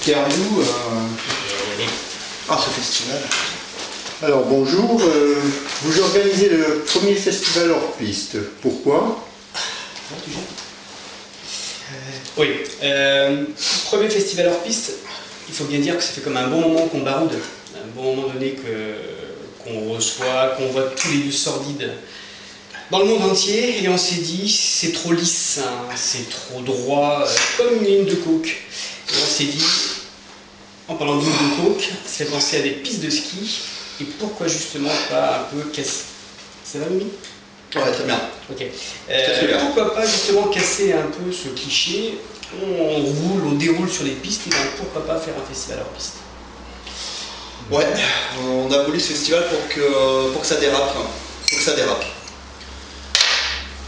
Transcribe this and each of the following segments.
interview à ce festival. Alors bonjour, vous organisez le premier festival hors piste. Pourquoi? Oui, premier festival hors piste, il faut bien dire que ça fait comme un bon moment qu'on baroude, un bon moment donné qu'on reçoit, qu'on voit tous les lieux sordides dans le monde entier, et on s'est dit c'est trop lisse, hein, c'est trop droit, comme une ligne de coke. Et on s'est dit, en parlant de ligne de coke, ça fait penser à des pistes de ski, et pourquoi justement pas un peu casser. Ça va, Mimi? Ouais, très bien. Ok. Pourquoi pas justement casser un peu ce cliché, on roule, on déroule sur les pistes, et donc pourquoi pas faire un festival hors piste? Ouais, on a voulu ce festival pour que ça dérape. Pour que ça dérape.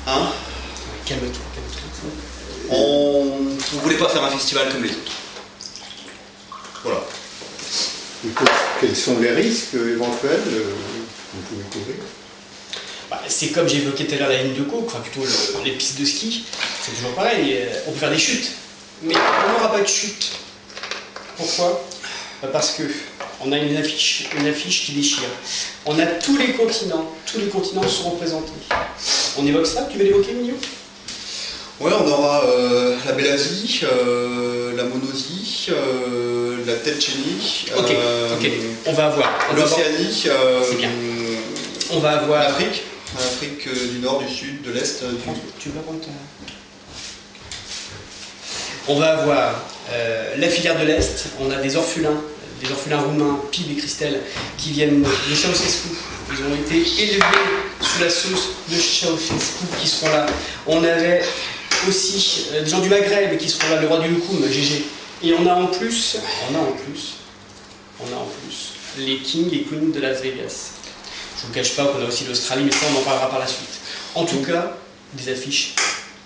Hein? Calme-toi, calme-toi. On voulait pas faire un festival comme les autres. Voilà. Et quels sont les risques éventuels que vous pouvez couvrir? C'est comme j'ai évoqué tout à l'heure la ligne de coke, enfin plutôt les pistes de ski, c'est toujours pareil, on peut faire des chutes, mais on n'aura pas de chute. Pourquoi? Parce que on a une affiche qui déchire. On a tous les continents sont représentés. On évoque ça, tu veux l'évoquer, Mignon? Ouais, on aura la Belasie, la Monosie, la Tchétchénie, ok, on va avoir l'Océanie, c'est bien. On va avoir l'Afrique du Nord, du Sud, de l'Est. Tu vas prendre ta... On va avoir la filière de l'Est, on a des orphelins roumains, Pib et Christelle, qui viennent de Ceausescu. Ils ont été élevés sous la sauce de Ceausescu qui seront là. On avait aussi des gens du Maghreb qui seront là, le roi du Loukoum, GG. Et on a en plus les kings et queens de Las Vegas. Je ne vous cache pas qu'on a aussi l'Australie, mais ça on en parlera par la suite. En tout cas, des affiches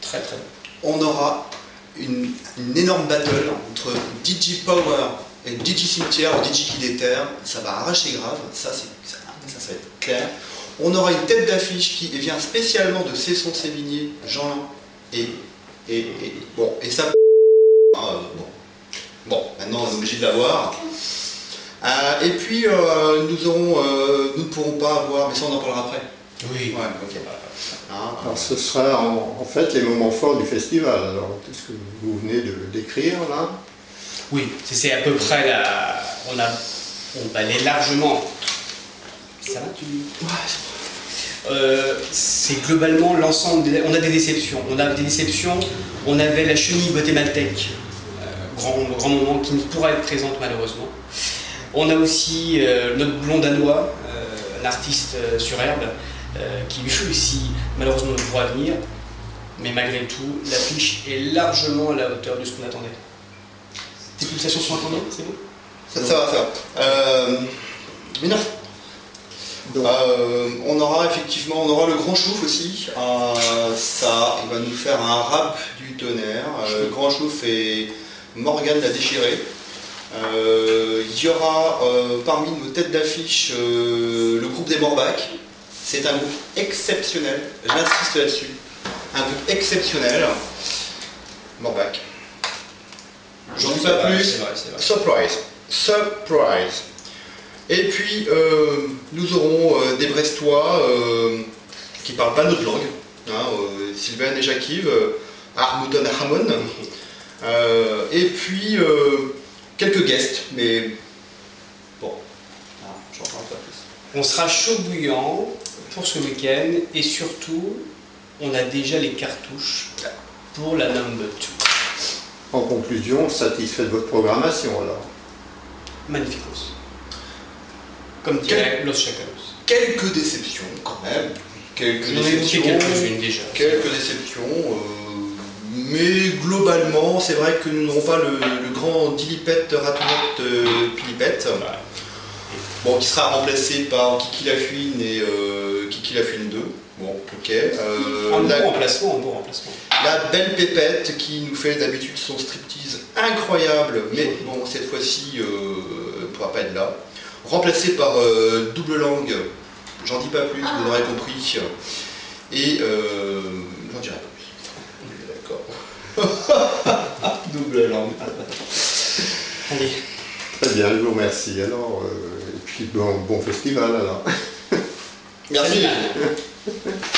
très très bonnes. On aura une énorme battle entre DJ Power et DJ Cimetière, ou DJ Qui Déterre. Ça va arracher grave, ça va être clair. On aura une tête d'affiche qui vient spécialement de Cesson-Sévigné, Jean et ça. Bon, maintenant on est obligé de l'avoir. Et puis nous ne pourrons pas avoir, mais ça on en parlera après. Oui. Ouais, ok. Alors ce sera en fait les moments forts du festival. Alors qu'est-ce que vous venez de décrire là? Oui, c'est à peu près la... On balaie largement. Ça va, tu... c'est globalement l'ensemble des... On a des déceptions. On avait la chenille guatémaltèque, grand moment qui ne pourra être présente malheureusement. On a aussi notre blond danois, l'artiste sur herbe, qui lui aussi malheureusement ne pourra venir. Mais malgré tout, l'affiche est largement à la hauteur de ce qu'on attendait. Tes pulsations sont entendues, c'est bon? Ça va. On aura le Grand Chouf aussi. Ça, il va nous faire un rap du tonnerre. Grand Chouf et Morgane la déchirée. Il y aura parmi nos têtes d'affiche le groupe des Morbacs. C'est un groupe exceptionnel, j'insiste là-dessus. Un groupe exceptionnel. Morbac. J'en dis pas plus. C'est vrai. Surprise. Et puis nous aurons des Brestois qui parlent pas notre langue. Sylvain et Jacques-Yves, Armouton Hamon. Et puis quelques guests, mais bon, j'en parle pas plus. On sera chaud bouillant pour ce week-end et surtout, on a déjà les cartouches pour la number 2. En conclusion, satisfait de votre programmation alors? Magnificos. Comme dirait Los Chacalos. Quelques déceptions quand même. J'en ai évoqué quelques-unes déjà. Quelques déceptions. Mais globalement, c'est vrai que nous n'aurons pas le grand Dilipette Ratounette Pilipette. Bon, qui sera remplacé par Kiki la Fuine et Kiki la Fuine 2. Bon, ok. Un bon remplacement. La belle Pépette qui nous fait d'habitude son striptease incroyable, mais bon, cette fois-ci, ne pourra pas être là. Remplacé par Double Langue, j'en dis pas plus, vous l'aurez compris. Et j'en dirai pas plus. D'accord. Double Langue. Allez. Très bien, je vous remercie. Alors, et puis bon festival alors. Merci. Salut.